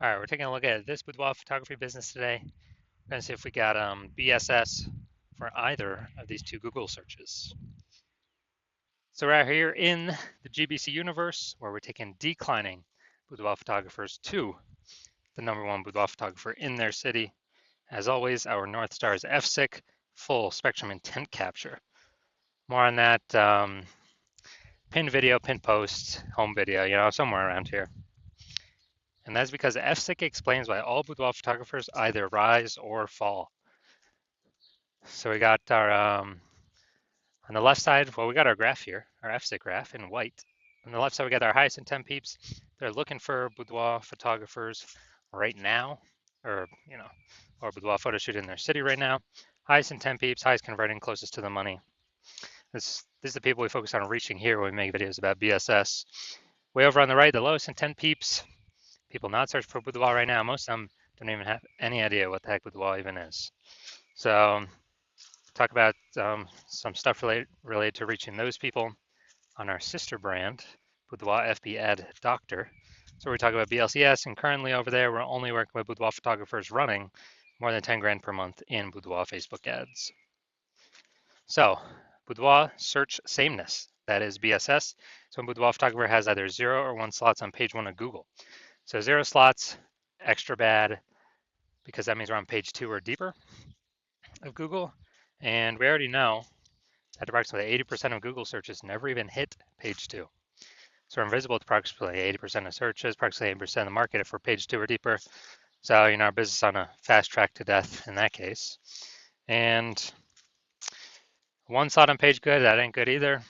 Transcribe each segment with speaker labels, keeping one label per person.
Speaker 1: All right, we're taking a look at this boudoir photography business today. We're going to see if we got BSS for either of these two Google searches. So we're out here in the GBC universe where we're taking declining boudoir photographers to the #1 boudoir photographer in their city. As always, our North Star is FSIC, full spectrum intent capture. More on that pin video, pin post, home video, somewhere around here. And that's because FSIC explains why all boudoir photographers either rise or fall. So we got our, on the left side, well, we got our graph here, our FSIC graph in white. On the left side, we got our highest intent peeps. They're looking for boudoir photographers right now, or boudoir photo shoot in their city right now. Highest intent peeps, highest converting, closest to the money. This is the people we focus on reaching here when we make videos about BSS. Way over on the right, the lowest intent peeps, people not searching for boudoir right now. Most of them don't even have any idea what the heck boudoir even is. So talk about some stuff related to reaching those people on our sister brand, Boudoir FB Ad Doctor. So we talk about BLCS, and currently over there, we're only working with boudoir photographers running more than 10 grand per month in boudoir Facebook ads. So boudoir search sameness, that is BSS. So a boudoir photographer has either 0 or 1 slots on page 1 of Google. So 0 slots, extra bad, because that means we're on page 2 or deeper of Google. And we already know that approximately 80% of Google searches never even hit page 2. So we're invisible to approximately 80% of searches, approximately 80% of the market if we're page 2 or deeper. So, our business is on a fast track to death in that case. And 1 slot on page good, that ain't good either.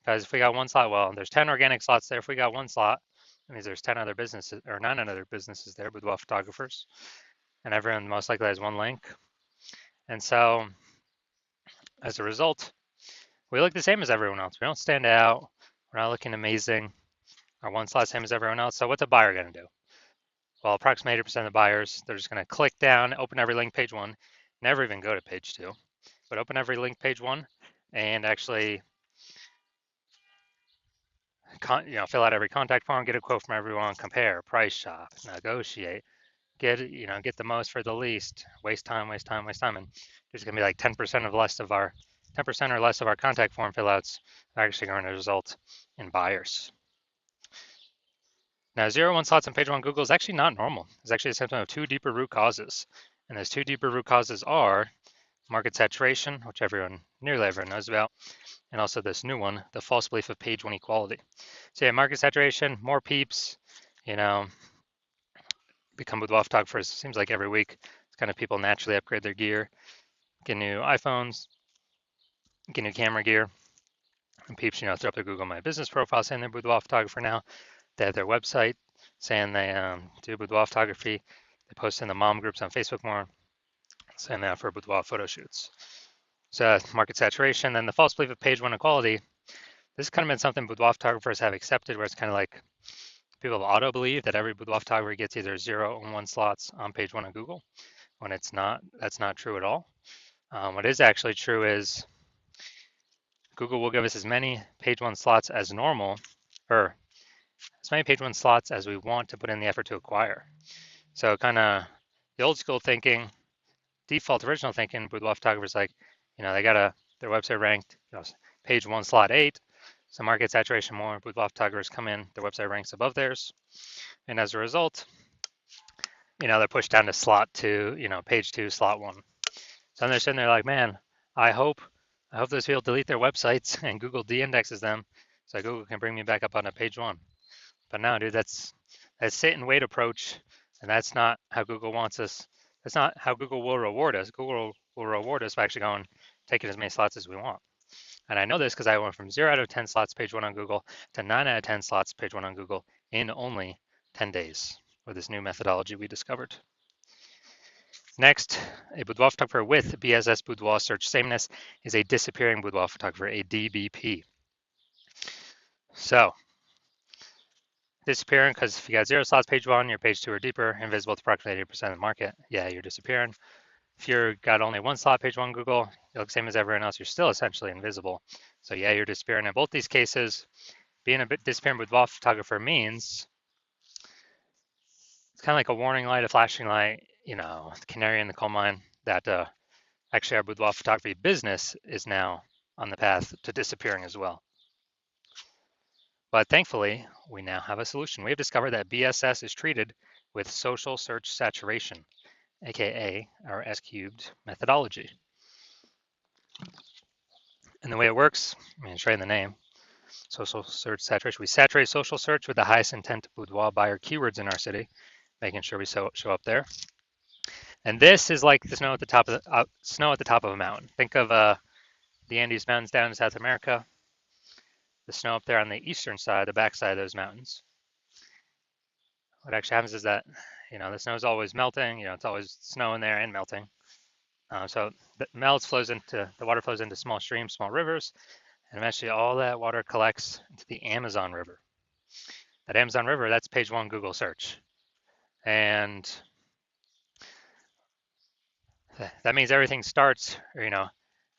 Speaker 1: Because if we got 1 slot, well, there's 10 organic slots there. If we got 1 slot, that means there's 10 other businesses, or 9 other businesses there, boudoir photographers. And everyone most likely has 1 link. And so, as a result, we look the same as everyone else. We don't stand out. We're not looking amazing. Our 1 slot same as everyone else. So what's a buyer going to do? Well, approximately 80% of the buyers, they're just going to click down, open every link page 1, never even go to page 2, but open every link page 1 and actually fill out every contact form, get a quote from everyone, compare, price shop, negotiate, get the most for the least, waste time, and there's going to be like 10% or less of our contact form fill outs are actually going to result in buyers. Now, 0-1 slots on page 1 Google is actually not normal. It's actually a symptom of 2 deeper root causes. And those 2 deeper root causes are market saturation, which nearly everyone knows about, and also this new one, the false belief of page 1 equality. So yeah, market saturation, more peeps, become boudoir photographers. Seems like every week, it's kind of people naturally upgrade their gear, get new iPhones, get new camera gear, and peeps, throw up their Google My Business profile saying they're boudoir photographer now. They have their website saying they do boudoir photography. They post in the mom groups on Facebook more, saying they offer boudoir photo shoots. So market saturation, then the false belief of page 1 equality. This has kind of been something boudoir photographers have accepted, where it's kind of like people auto believe that every boudoir photographer gets either 0 or 1 slots on page 1 of Google, when it's not. That's not true at all. What is actually true is Google will give us as many page 1 slots as normal, or as many page 1 slots as we want to put in the effort to acquire. So kind of the old school thinking, default original thinking, boudoir photographers they got their website ranked, page 1 slot 8. So market saturation more, boudoir photographers come in, their website ranks above theirs. And as a result, they're pushed down to slot 2, page 2, slot 1. So they're sitting there like, man, I hope those people delete their websites and Google de-indexes them so Google can bring me back up on a page 1. But no, dude, that's sit and wait approach, and that's not how Google wants us. That's not how Google will reward us. Google will reward us by actually going, taking as many slots as we want. And I know this because I went from 0 out of 10 slots page 1 on Google to 9 out of 10 slots page 1 on Google in only 10 days with this new methodology we discovered. Next, a boudoir photographer with BSS boudoir search sameness is a disappearing boudoir photographer, a DBP. So, disappearing because if you got 0 slots page 1, you're page 2 or deeper, invisible to approximately 80% of the market, yeah, you're disappearing. If you've got only 1 slot page 1 Google, you look same as everyone else, you're still essentially invisible. So yeah, you're disappearing. In both these cases, being a disappearing boudoir photographer means it's kind of like a warning light, a flashing light, the canary in the coal mine that actually our boudoir photography business is now on the path to disappearing as well. But thankfully, we now have a solution. We have discovered that BSS is treated with social search saturation, aka our S cubed methodology. And the way it works, it's right in the name, social search saturation. We saturate social search with the highest intent boudoir buyer keywords in our city, making sure we show up there. And this is like the snow at the top of a mountain. Think of the Andes Mountains down in South America, the snow up there on the eastern side, the backside of those mountains. What actually happens is that, the snow is always melting. It's always snowing there and melting. So the water flows into small streams, small rivers, and eventually all that water collects into the Amazon River. That Amazon River, that's page one Google search. And that means everything starts,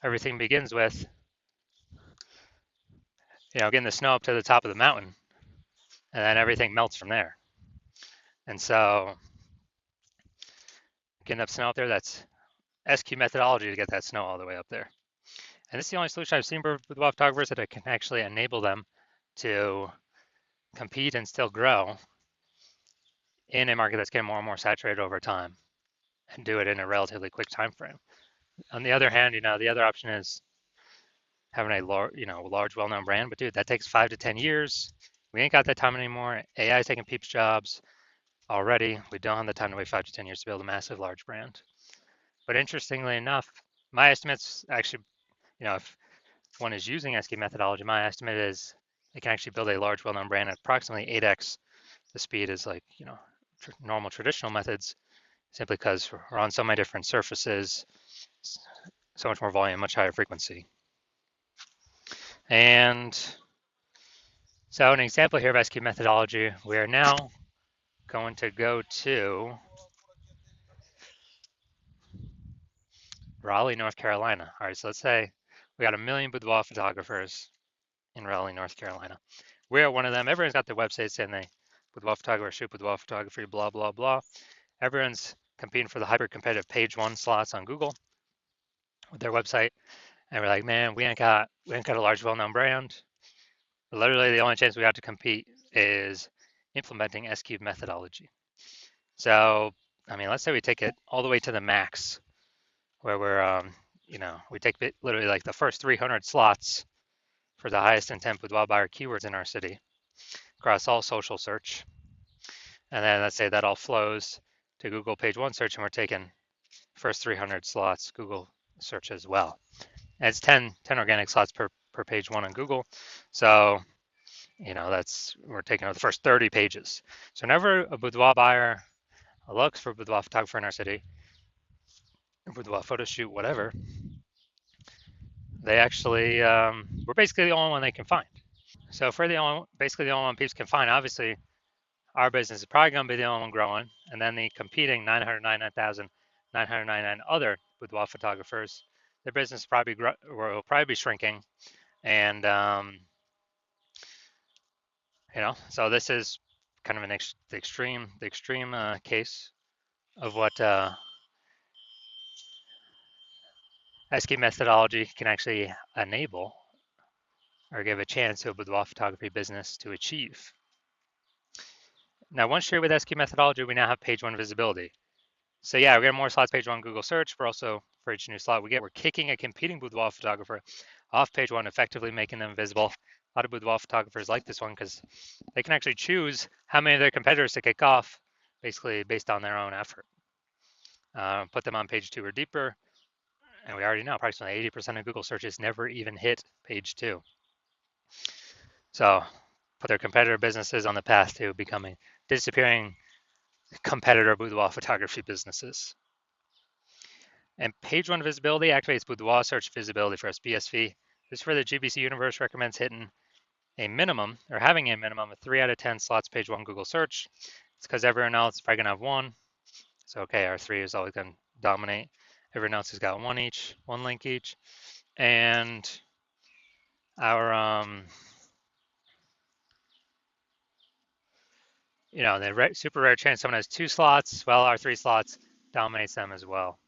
Speaker 1: everything begins with, getting the snow up to the top of the mountain, and then everything melts from there. And so getting up snow up there, that's SQ methodology to get that snow all the way up there. And this is the only solution I've seen with boudoir photographers that can actually enable them to compete and still grow in a market that's getting more and more saturated over time, and do it in a relatively quick time frame. On the other hand, the other option is having a large, well-known brand. But dude, that takes 5 to 10 years. We ain't got that time anymore. AI is taking people's jobs already. We don't have the time to wait 5 to 10 years to build a massive, large brand. But interestingly enough, my estimates actually, if one is using SQ methodology, my estimate is it can actually build a large, well-known brand at approximately 8x the speed as normal traditional methods, simply because we're on so many different surfaces, so much more volume, much higher frequency. And so an example here of SQ methodology, we are now going to go to Raleigh, North Carolina. All right, so let's say we got 1 million boudoir photographers in Raleigh, North Carolina. We're one of them. Everyone's got their website saying they boudoir photographer, shoot boudoir photography, blah, blah, blah. Everyone's competing for the hyper competitive page one slots on Google with their website. And we're like, man, we ain't got a large, well-known brand. Literally, the only chance we got to compete is implementing S-cube methodology. So, let's say we take it all the way to the max, where we're, we take literally like the first 300 slots for the highest intent boudoir buyer keywords in our city across all social search. And then let's say that all flows to Google page one search, and we're taking first 300 slots Google search as well. And it's 10 organic slots per page one on Google. So, we're taking out the first 30 pages. So whenever a boudoir buyer looks for a boudoir photographer in our city, a boudoir photo shoot, whatever, they actually, we're basically the only one they can find. So if we're basically the only one people can find, obviously our business is probably going to be the only one growing, and then the competing 999,999 other boudoir photographers, their business will probably be shrinking. And so this is kind of the extreme case of what SQ methodology can actually enable or give a chance to a boudoir photography business to achieve. Now, once shared with SQ methodology, we now have page one visibility. So yeah, we're getting more slots page one Google search. We're also, for each new slot we're kicking a competing boudoir photographer off page one, effectively making them visible. A lot of boudoir photographers like this one because they can actually choose how many of their competitors to kick off, basically based on their own effort. Put them on page two or deeper, and we already know approximately 80% of Google searches never even hit page two. So put their competitor businesses on the path to becoming disappearing competitor boudoir photography businesses. And page one visibility activates boudoir search visibility for us, BSV. This is where the GBC universe recommends hitting a minimum or having a minimum of 3 out of 10 slots page one Google search. It's because everyone else is probably going to have one. So, okay, our 3 is always going to dominate. Everyone else has got one link each. And our, the super rare chance someone has 2 slots, well, our 3 slots dominates them as well.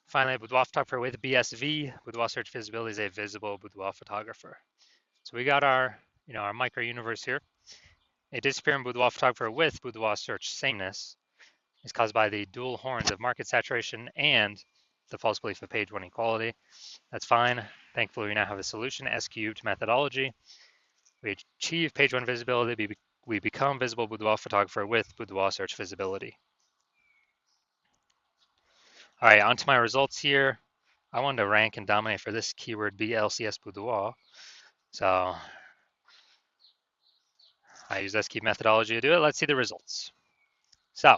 Speaker 1: Finally, Boudoir photographer with BSV. Boudoir search visibility is a visible boudoir photographer. So we got our micro universe here. A disappearing boudoir photographer with boudoir search sameness is caused by the dual horns of market saturation and the false belief of page 1 equality. That's fine. Thankfully, we now have a solution, S cubed methodology. We achieve page 1 visibility. We become visible boudoir photographer with boudoir search visibility. All right, on to my results here. I wanted to rank and dominate for this keyword BLCS boudoir. So I use S cubed methodology to do it. Let's see the results. So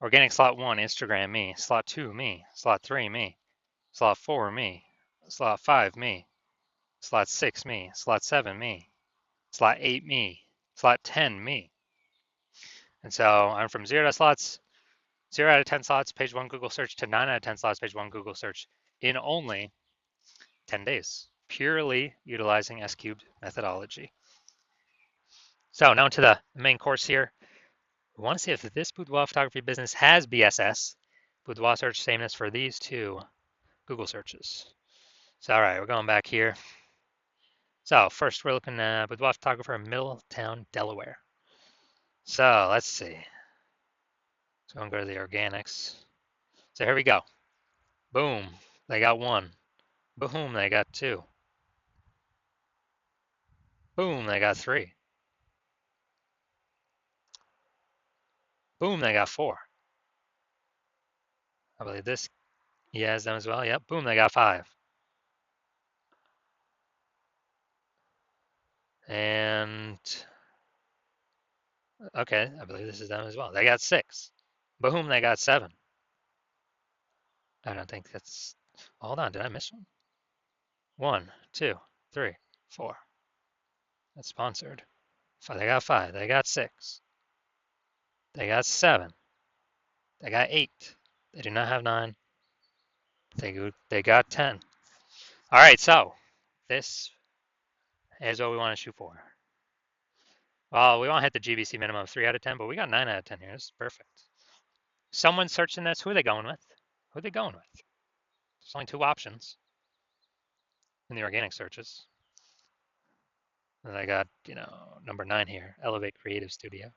Speaker 1: organic slot 1, Instagram, me. Slot 2, me. Slot 3, me. Slot 4, me. Slot 5, me. Slot 6, me. Slot 7, me. Slot 8, me. Slot 10, me. And so I'm from 0 out of 10 slots, page 1 Google search, to 9 out of 10 slots, page 1 Google search in only 10 days, purely utilizing S cubed methodology. So now to the main course here. We want to see if this boudoir photography business has BSS, boudoir search sameness, for these 2 Google searches. So all right, we're going back here. So first we're looking at boudoir photographer in Middletown, Delaware. So let's see. So I'm going to go to the organics. So here we go. Boom, they got 1. Boom, they got 2. Boom, they got 3. Boom, they got 4. I believe this, has them as well. Yep, boom, they got 5. And okay, I believe this is them as well. They got 6. Boom, they got 7. I don't think that's, hold on, did I miss one? 1, 2, 3, 4. That's sponsored. They got 5. They got 6. They got 7. They got 8. They do not have 9. They got 10. All right, so this is what we want to shoot for. Well, we want to hit the GBC minimum of 3 out of 10, but we got 9 out of 10 here. This is perfect. Someone searching this, who are they going with? Who are they going with? There's only 2 options in the organic searches. And I got, number 9 here, Elevate Creative Studio.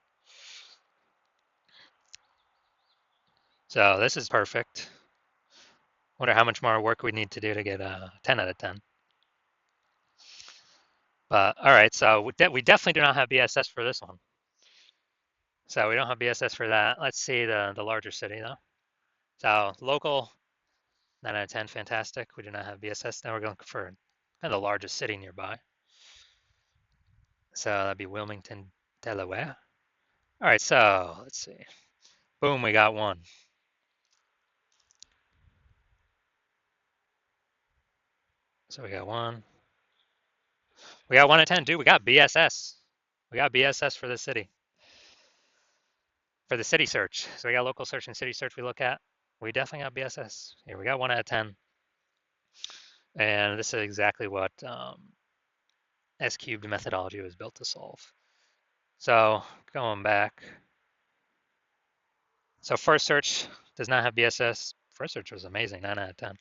Speaker 1: So this is perfect. Wonder how much more work we need to do to get a 10 out of 10. But all right, so we definitely do not have BSS for this one. So we don't have BSS for that. Let's see the larger city though. So local, 9 out of 10, fantastic. We do not have BSS. Now we're going for kind of the largest city nearby. So that'd be Wilmington, Delaware. All right, so let's see. Boom, we got 1. So we got 1. We got 1 out of 10. Dude, we got BSS. We got BSS for the city. For the city search. So we got local search and city search we look at. We definitely got BSS. Here we got 1 out of 10. And this is exactly what S cubed methodology was built to solve. So going back. So first search does not have BSS. First search was amazing, 9 out of 10.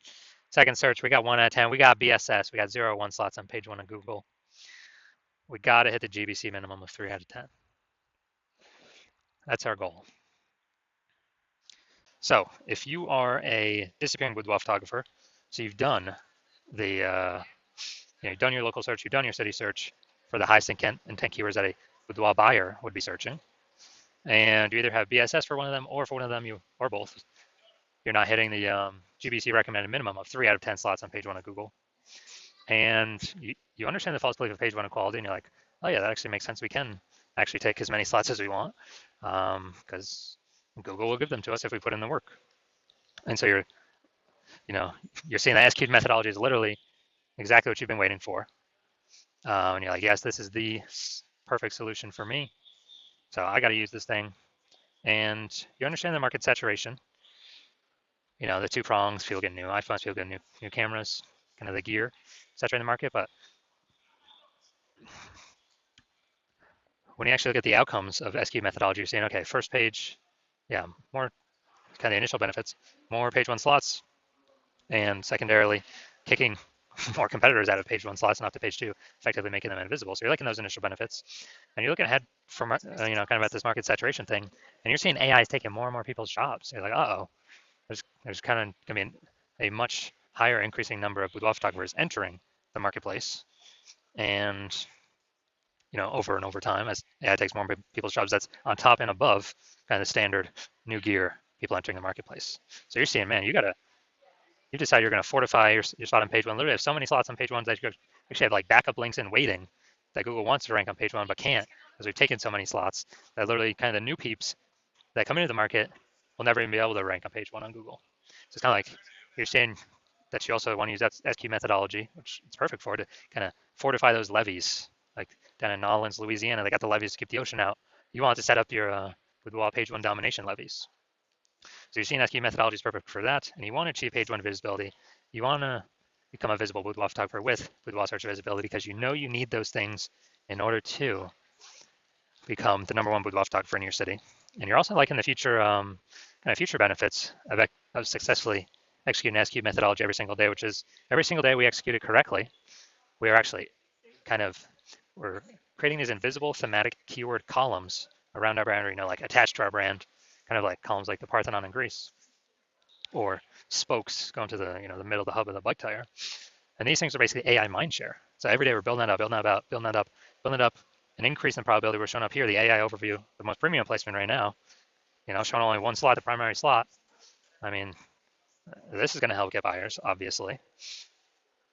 Speaker 1: Second search, we got 1 out of 10. We got BSS. We got 0 1 slots on page 1 of Google. We got to hit the GBC minimum of 3 out of 10. That's our goal. So if you are a disappearing boudoir photographer, so you've done the, you've done your local search, you've done your city search for the highest intent keywords that a boudoir buyer would be searching, and you either have BSS for one of them, or for one of them, or both, you're not hitting the GBC recommended minimum of 3 out of 10 slots on page 1 of Google, and you understand the false belief of page 1 equality, and you're like, oh yeah, that actually makes sense. We can actually take as many slots as we want, because Google will give them to us if we put in the work. And so you're seeing that S-cubed methodology is literally exactly what you've been waiting for. And you're like, yes, this is the perfect solution for me. So I got to use this thing. And you understand the market saturation. The 2 prongs, people get new iPhones, people get new cameras, kind of the gear saturating the market. But when you actually look at the outcomes of SQ methodology, you're saying, okay, first page, yeah, more kind of initial benefits, more page one slots, and secondarily, kicking more competitors out of page one slots and up to page two, effectively making them invisible. So you're liking those initial benefits, and you're looking ahead from kind of at this market saturation thing, and you're seeing AI is taking more and more people's jobs. You're like, uh-oh, there's kind of going to be a much higher increasing number of boudoir photographers entering the marketplace, and over and over time as AI takes more people's jobs. That's on top and above kind of the standard new gear people entering the marketplace. So you're seeing, man, you decide you're going to fortify your slot on page one. Literally have so many slots on page one that you actually have like backup links in waiting that Google wants to rank on page one but can't because we've taken so many slots that literally kind of the new peeps that come into the market will never even be able to rank on page one on Google. So it's kind of like you're saying that you also want to use that SQ methodology, which it's perfect for, to kind of fortify those levees. Like down in New Orleans, Louisiana, they got the levees to keep the ocean out. You want to set up your Boudoir page one domination levees. So you're seeing SQ methodology is perfect for that, and you want to achieve page one visibility. You want to become a visible boudoir photographer with boudoir search visibility because you know you need those things in order to become the number one boudoir photographer in your city. And you're also liking the future kind of future benefits of successfully executing SQ methodology every single day, which is every single day we execute it correctly. We are actually we're creating these invisible thematic keyword columns around our brand, like attached to our brand, kind of like columns like the Parthenon in Greece, or spokes going to the the middle of the hub of the bike tire. And these things are basically AI mindshare. So every day we're building that up, building that up, building that up, building it up, an increase in probability. We're showing up here the AI overview, the most premium placement right now. Showing only one slot, the primary slot. I mean, this is going to help get buyers, obviously.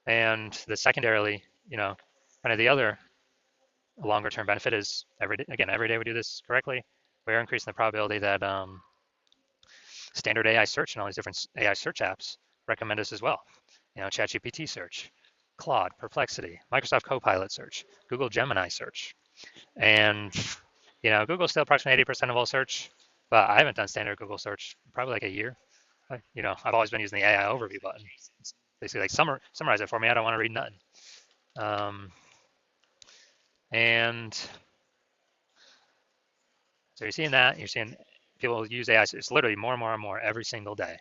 Speaker 1: And the secondarily, kind of the other longer term benefit is every day we do this correctly, we're increasing the probability that standard AI search and all these different AI search apps recommend us as well. ChatGPT search, Claude, Perplexity, Microsoft Copilot search, Google Gemini search. And, Google's still approximately 80% of all search, but I haven't done standard Google search in probably like a year. I've always been using the AI overview button. It's basically like summarize it for me. I don't want to read nothing. And so you're seeing that. You're seeing people use AI. It's literally more and more and more every single day.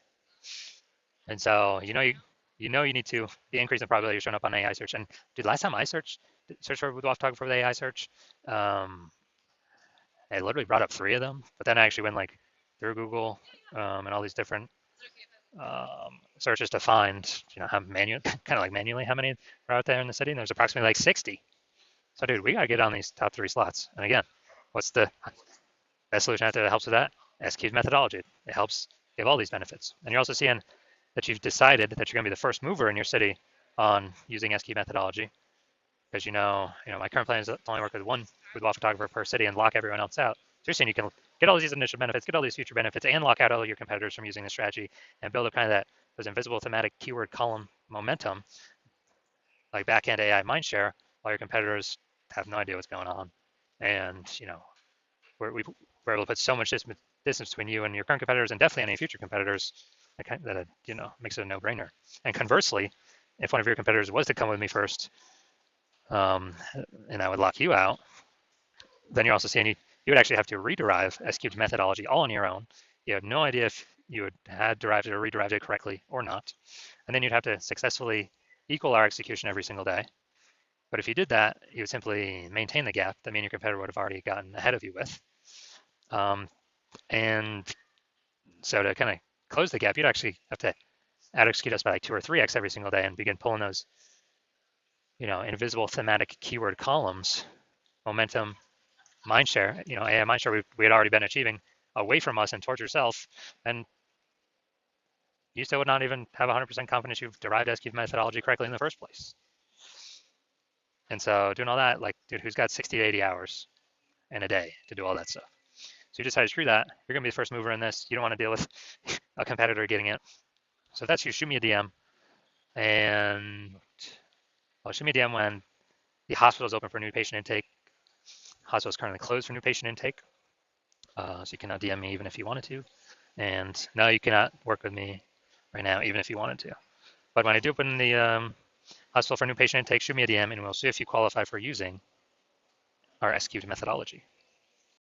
Speaker 1: And so you need to be increasing the probability you're showing up on AI search. And dude, last time I searched for boudoir photographer with AI search, I literally brought up 3 of them. But then I actually went like through Google and all these different searches to find how manually how many are out there in the city. And there's approximately like 60. So dude, we gotta get on these top 3 slots. And again, what's the best solution out there that helps with that? SQ's methodology. It helps give all these benefits. And you're also seeing that you've decided that you're going to be the first mover in your city on using SQ methodology, because my current plan is to only work with one boudoir photographer per city and lock everyone else out. So you're saying you can get all these initial benefits, get all these future benefits, and lock out all your competitors from using this strategy and build up kind of those invisible thematic keyword column momentum, like backend AI mindshare, while your competitors have no idea what's going on. And we're able to put so much distance between you and your current competitors, and definitely any future competitors, that makes it a no-brainer. And conversely, if one of your competitors was to come with me first, and I would lock you out, then you're also seeing you would actually have to rederive SQ's methodology all on your own. You have no idea if you had derived it or rederived it correctly or not. And then you'd have to successfully equal our execution every single day. But if you did that, you would simply maintain the gap that me and your competitor would have already gotten ahead of you with. And so to kind of close the gap, you'd actually have to out execute us by like 2 or 3x every single day and begin pulling those, invisible thematic keyword columns, momentum, mindshare, AI mindshare we had already been achieving away from us and towards yourself. And you still would not even have 100% confidence you've derived SQ methodology correctly in the first place. And so doing all that, like, dude, who's got 60 to 80 hours in a day to do all that stuff? So you decide to screw that. You're going to be the first mover in this. You don't want to deal with a competitor getting it. So if that's you, shoot me a DM. And shoot me a DM when the hospital is open for new patient intake. Hospital is currently closed for new patient intake. So you cannot DM me even if you wanted to. And no, you cannot work with me right now, even if you wanted to. But when I do open the hospital for new patient intake, shoot me a DM and we'll see if you qualify for using our SQ methodology.